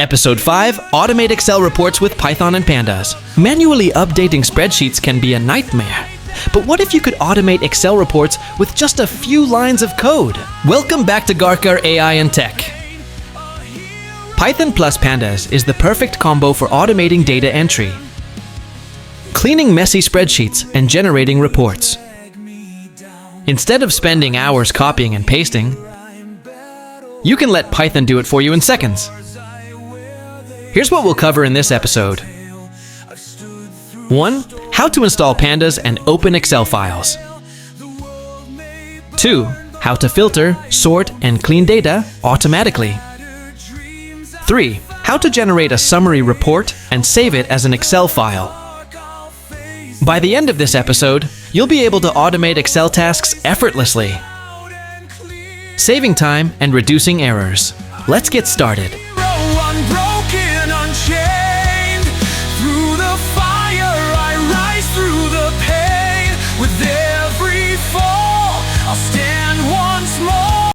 Episode 5, Automate Excel Reports with Python and Pandas. Manually updating spreadsheets can be a nightmare. But what if you could automate Excel reports with just a few lines of code? Welcome back to Garcar AI and Tech. Python plus Pandas is the perfect combo for automating data entry, cleaning messy spreadsheets, and generating reports. Instead of spending hours copying and pasting, you can let Python do it for you in seconds. Here's what we'll cover in this episode. 1. How to install Pandas and open Excel files. 2. How to filter, sort, and clean data automatically. 3. How to generate a summary report and save it as an Excel file. By the end of this episode, you'll be able to automate Excel tasks effortlessly, saving time and reducing errors. Let's get started.